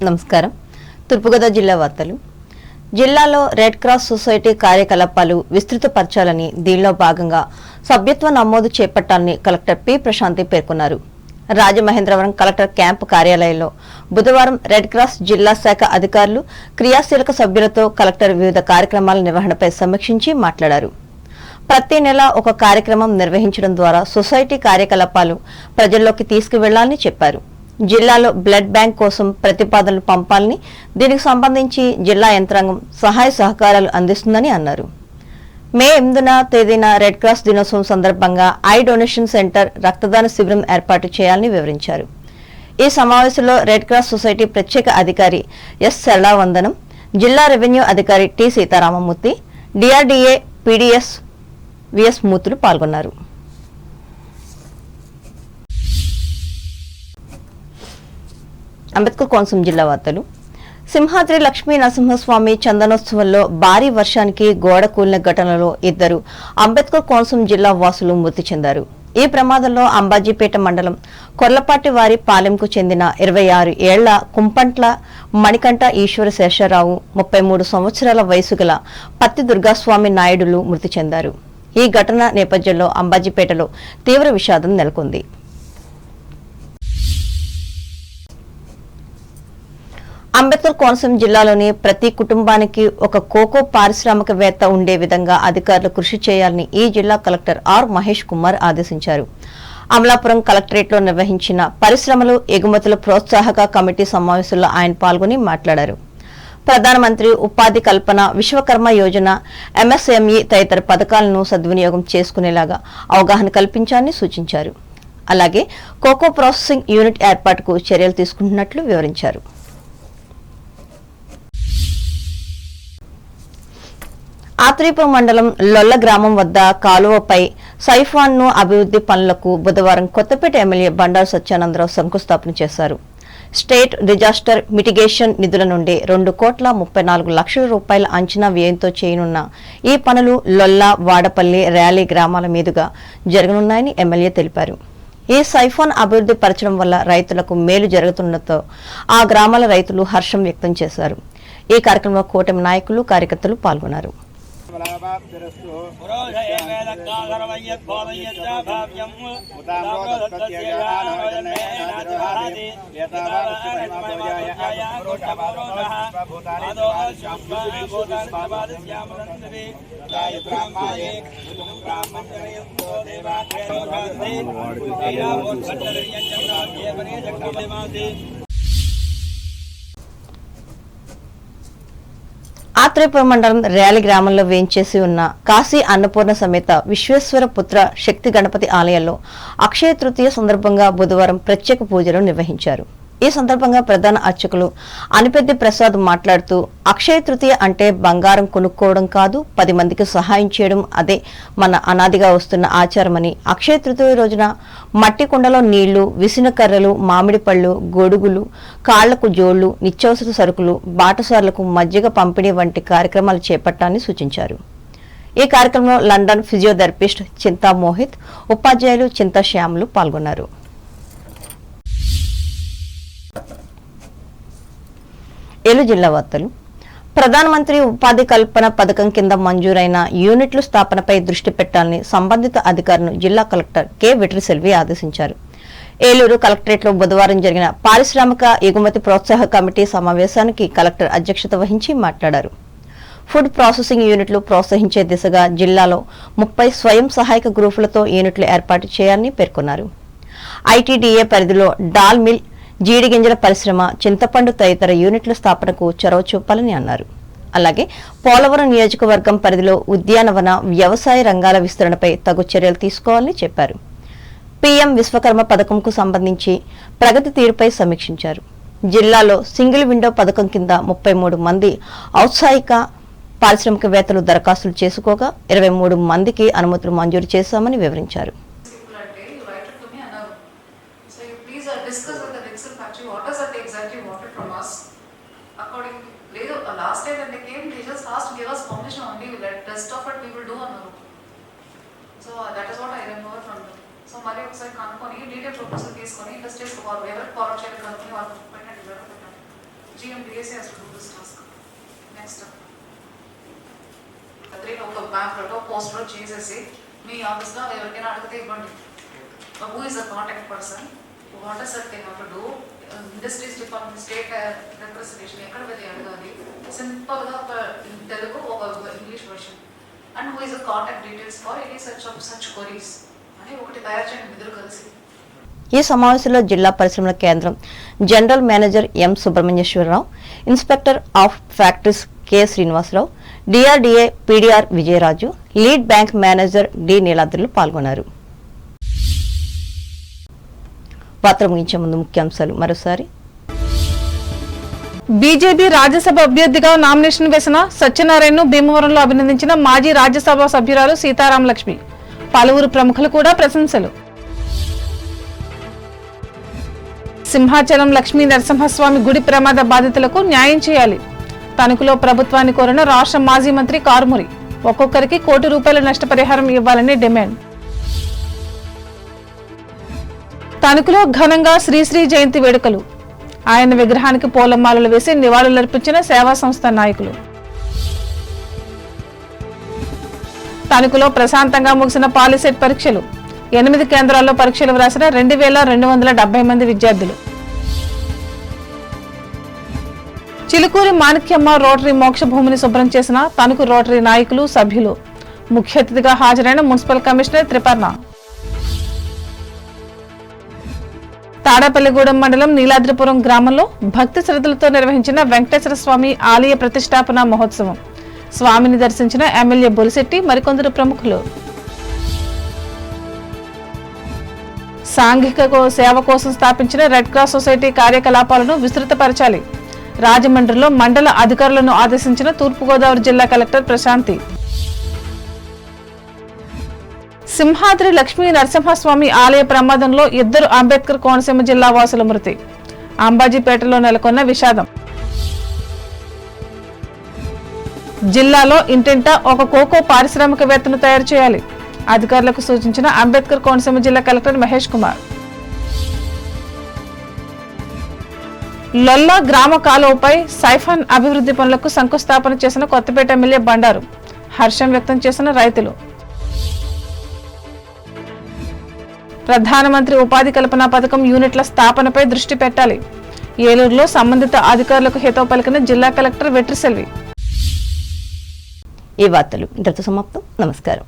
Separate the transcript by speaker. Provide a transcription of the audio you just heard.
Speaker 1: నమస్కారం. తూర్పుగోదావరి జిల్లా వార్తలు. జిల్లాలో రెడ్ క్రాస్ సొసైటీ కార్యకలాపాలు విస్తృతపరచాలని, దీనిలో భాగంగా సభ్యత్వ నమోదు చేపట్టాలని కలెక్టర్ పి. ప్రశాంతి పేర్కొన్నారు. రాజమహేంద్రవరం కలెక్టర్ క్యాంపు కార్యాలయంలో బుధవారం రెడ్ క్రాస్ జిల్లా శాఖ అధికారులు, క్రియాశీలక సభ్యులతో కలెక్టర్ వివిధ కార్యక్రమాల నిర్వహణపై సమీక్షించి మాట్లాడారు. ప్రతి నెల ఒక కార్యక్రమం నిర్వహించడం ద్వారా సొసైటీ కార్యకలాపాలు ప్రజల్లోకి తీసుకువెళ్లాలని చెప్పారు. జిల్లాలో బ్లడ్ బ్యాంక్ కోసం ప్రతిపాదనలు పంపాలని, దీనికి సంబంధించి జిల్లా యంత్రాంగం సహాయ సహకారాలు అందిస్తుందని అన్నారు. మే 8వ తేదీన రెడ్ క్రాస్ దినోత్సవం సందర్భంగా ఐ డొనేషన్ సెంటర్ రక్తదాన శిబిరం ఏర్పాటు చేయాలని వివరించారు. ఈ సమావేశంలో రెడ్ క్రాస్ సొసైటీ ప్రత్యేక అధికారి ఎస్. సరళావందనం, జిల్లా రెవెన్యూ అధికారి T. Seetharamamurthy, DRDA PDS VS Murthulu పాల్గొన్నారు. అంబేద్కర్ కోనసీమ జిల్లా వార్తలు. సింహాద్రి లక్ష్మీ నరసింహస్వామి చందనోత్సవంలో భారీ వర్షానికి గోడ కూలిన ఘటనలో 2 అంబేద్కర్ కోనసీమ జిల్లా వాసులు మృతి చెందారు. ఈ ప్రమాదంలో అంబాజీపేట మండలం కొర్లపాటి వారి పాలెంకు చెందిన 26 ఏళ్ల కుంపంట్ల మణికంఠ ఈశ్వర శేషరావు, 33 సంవత్సరాల వయసు గల పత్తి దుర్గాస్వామి నాయుడులు మృతి చెందారు. ఈ ఘటన నేపథ్యంలో అంబాజీపేటలో తీవ్ర విషాదం నెలకొంది. అంబేద్కర్ కోనసీమ జిల్లాలోని ప్రతి కుటుంబానికి ఒక కోకో పారిశ్రామికవేత్త ఉండే విధంగా అధికారులు కృషి చేయాలని ఈ జిల్లా కలెక్టర్ ఆర్. మహేష్ కుమార్ ఆదేశించారు. అమలాపురం కలెక్టరేట్లో నిర్వహించిన పరిశ్రమలు, ఎగుమతుల ప్రోత్సాహక కమిటీ సమావేశంలో ఆయన పాల్గొని మాట్లాడారు. ప్రధానమంత్రి ఉపాధి కల్పన, విశ్వకర్మ యోజన, ఎంఎస్ఎంఈ తదితర పథకాలను సద్వినియోగం చేసుకునేలాగా అవగాహన కల్పించాలని సూచించారు. అలాగే కోకో ప్రాసెసింగ్ యూనిట్ ఏర్పాటుకు చర్యలు తీసుకుంటున్నట్లు వివరించారు. ఆత్రేయపురం మండలం లొల్ల గ్రామం వద్ద కాలువపై సైఫాన్ను అభివృద్ధి పనులకు బుధవారం కొత్తపేట ఎమ్మెల్యే బండారు సత్యానందరావు శంకుస్థాపన చేశారు. స్టేట్ డిజాస్టర్ మిటిగేషన్ నిధుల నుండి 2,34 లక్షల రూపాయల అంచనా వ్యయంతో చేయనున్న ఈ పనులు లొల్ల, వాడపల్లి, ర్యాలీ గ్రామాల మీదుగా జరగనున్నాయని ఎమ్మెల్యే తెలిపారు. ఈ సైఫాన్ అభివృద్ధి పరచడం వల్ల రైతులకు మేలు జరుగుతుండటంతో ఆ గ్రామాల రైతులు హర్షం వ్యక్తం చేశారు. ఈ కార్యక్రమంలో కూటమి నాయకులు, కార్యకర్తలు పాల్గొన్నారు. ఆత్రేయపురం మండలం ర్యాలీ గ్రామంలో వేంచేసి ఉన్న కాశీ అన్నపూర్ణ సమేత విశ్వేశ్వర పుత్ర శక్తి గణపతి ఆలయంలో అక్షయ తృతీయ సందర్భంగా బుధవారం ప్రత్యేక పూజలు నిర్వహించారు. ఈ సందర్భంగా ప్రధాన అర్చకులు అనిపెద్ది ప్రసాద్ మాట్లాడుతూ, అక్షయ తృతీయ అంటే బంగారం కొనుక్కోవడం కాదు, 10 మందికి సహాయం చేయడం, అదే మన అనాదిగా వస్తున్న ఆచారమని, అక్షయ తృతీయ రోజున మట్టి కుండలో నీళ్లు, విసిన కర్రలు, మామిడి పళ్ళు, గొడుగులు, కాళ్లకు జోళ్లు, నిత్యావసర సరుకులు, బాటసార్లకు మజ్జిగ పంపిణీ వంటి కార్యక్రమాలు చేపట్టాలని సూచించారు. ఈ కార్యక్రమంలో లండన్ ఫిజియోథెరపిస్ట్ చింతా మోహిత్, ఉపాధ్యాయులు చింతా శ్యాములు పాల్గొన్నారు. ఏలూరు జిల్లా వార్తలు. ప్రధానమంత్రి ఉపాధి కల్పన పథకం కింద మంజూరైన యూనిట్ల స్థాపనపై దృష్టి పెట్టాలని సంబంధిత అధికారులను జిల్లా కలెక్టర్ కె. విట్రిసెల్వి ఆదేశించారు. ఏలూరు కలెక్టరేట్లో బుధవారం జరిగిన పారిశ్రామిక ఎగుమతి ప్రోత్సాహక కమిటీ సమావేశానికి కలెక్టర్ అధ్యక్షత వహించి మాట్లాడారు. ఫుడ్ ప్రాసెసింగ్ యూనిట్లు ప్రోత్సహించే దిశగా జిల్లాలో 30 స్వయం సహాయక గ్రూపులతో యూనిట్లు ఏర్పాటు చేయాలని పేర్కొన్నారు. ఐటీడీఏ పరిధిలో డాల్ మిల్, జీడి గింజల పరిశ్రమ, చింతపండు తదితర యూనిట్ల స్థాపనకు చొరవ చూపాలని అన్నారు. అలాగే పోలవరం నియోజకవర్గం పరిధిలో ఉద్యానవన, వ్యవసాయ రంగాల విస్తరణపై తగు చర్యలు తీసుకోవాలని చెప్పారు. పీఎం విశ్వకర్మ పథకంకు సంబంధించి ప్రగతి తీరుపై సమీక్షించారు. జిల్లాలో సింగిల్ విండో పథకం కింద 33 మంది ఔత్సాహిక పారిశ్రామికవేత్తలు దరఖాస్తులు చేసుకోగా 23 మందికి అనుమతులు మంజూరు చేశామని వివరించారు.
Speaker 2: Last time when they came, they just asked to give us permission only. Let rest of it we will do on the road. So that is what I remember from them. So మరి ఒకసారి కనుక్కొని detail proposal తీసుకొని industries ఎవరు forward చేయాలి కనుక్కొని వాళ్ళకి పెట్టండి. SGM/DSA has to do this task. Next. ఒక ప్యాంప్లెట్ పోస్టర్ చేసేసి మీ ఆఫీస్లో ఎవరికైనా అడిగితే ఇవ్వండి. Who is the contact person, what is that they have to do, industries department, state representation ఎక్కడ వెళ్ళి అడగాలి, సింపుల్గా ఒక తెలుగు ఒక English version, and who is the contact details for any such queries అని ఒకటి తయారు చేయండి ఇద్దరు కలిసి.
Speaker 1: ఈ సమావేశంలో జిల్లా పరిశ్రమల కేంద్రం general manager M Subrahmanyeswara Rao, inspector of factories K Srinivasa Rao, DRDA PD R Vijayaraju, lead bank manager D Niladrulu పాల్గొన్నారు. వార్తలు ముగించే ముందు ముఖ్యాంశాలు మరోసారి.
Speaker 3: బీజేపీ రాజ్యసభ అభ్యర్థిగా నామినేషన్ వేసిన సత్యనారాయణను భీమవరంలో అభినందించిన మాజీ రాజ్యసభ సభ్యురాలు సీతారాం లక్ష్మి. పలువురు ప్రముఖులు కూడా ప్రశంసలు. సింహాచలం లక్ష్మీ నరసింహస్వామి గుడి ప్రమాద బాధితులకు న్యాయం చేయాలి. తణుకులో ప్రభుత్వాన్ని కోరిన రాష్ట్ర మాజీ మంత్రి కారుమూరి. ఒక్కొక్కరికి ₹1 కోటి నష్టపరిహారం ఇవ్వాలని డిమాండ్. తణుకులో ఘనంగా శ్రీశ్రీ జయంతి వేడుకలు. ఆయన విగ్రహానికి పూలమాలలు వేసి నివాళులర్పించిన సేవా సంస్థ నాయకులు. తణుకులో ప్రశాంతంగా ముగిసిన పాలిసెట్ పరీక్షలు. 8 కేంద్రాల్లో పరీక్షలు వ్రాసిన 2270 మంది విద్యార్థులు. చిలుకూరి మాణిక్యమ్మ రోటరీ మోక్ష భూమిని శుభ్రం చేసిన తణుకు రోటరీ నాయకులు, సభ్యులు. ముఖ్య అతిథిగా హాజరైన మున్సిపల్ కమిషనర్ త్రిపర్ణ. తాడేపల్లిగూడెం మండలం నీలాద్రిపురం గ్రామంలో భక్తి శ్రద్ధలతో నిర్వహించిన వెంకటేశ్వర స్వామి ఆలయ ప్రతిష్టాపన మహోత్సవం. స్వామిని దర్శించిన ఎమ్మెల్యే బొలిశెట్టి, మరికొందరు ప్రముఖులు. సాంఘిక సేవ కోసం స్థాపించిన రెడ్ క్రాస్ సొసైటీ కార్యకలాపాలను విస్తృతపరచాలి. రాజమండ్రిలో మండల అధికారులను ఆదేశించిన తూర్పుగోదావరి జిల్లా కలెక్టర్ ప్రశాంతి. సింహాద్రి లక్ష్మీ నరసింహస్వామి ఆలయ ప్రమాదంలో 2 అంబేద్కర్ కోనసీమ జిల్లా వాసుల మృతి. అంబాజీపేటలో నెలకొన్న విషాదం. జిల్లాలో ఇంటింటా ఒక కోకో పారిశ్రామికవేత్తను తయారు చేయాలి. అధికారులకు సూచించిన అంబేద్కర్ కోనసీమ జిల్లా కలెక్టర్ మహేష్ కుమార్. లొల్లా గ్రామ కాలువపై సైఫాన్ అభివృద్ధి పనులకు శంకుస్థాపన చేసిన కొత్తపేట ఎమ్మెల్యే బండారు. హర్షం వ్యక్తం చేసిన రైతులు. ప్రధానమంత్రి ఉపాధి కల్పన పథకం యూనిట్ల స్థాపనపై దృష్టి పెట్టాలి. ఏలూరులో సంబంధిత అధికారులకు హితవు పలికిన జిల్లా కలెక్టర్ వెట్రిసెల్వి.
Speaker 1: ఈ వార్తలు ఇంతటితో సమాప్తం. నమస్కారం.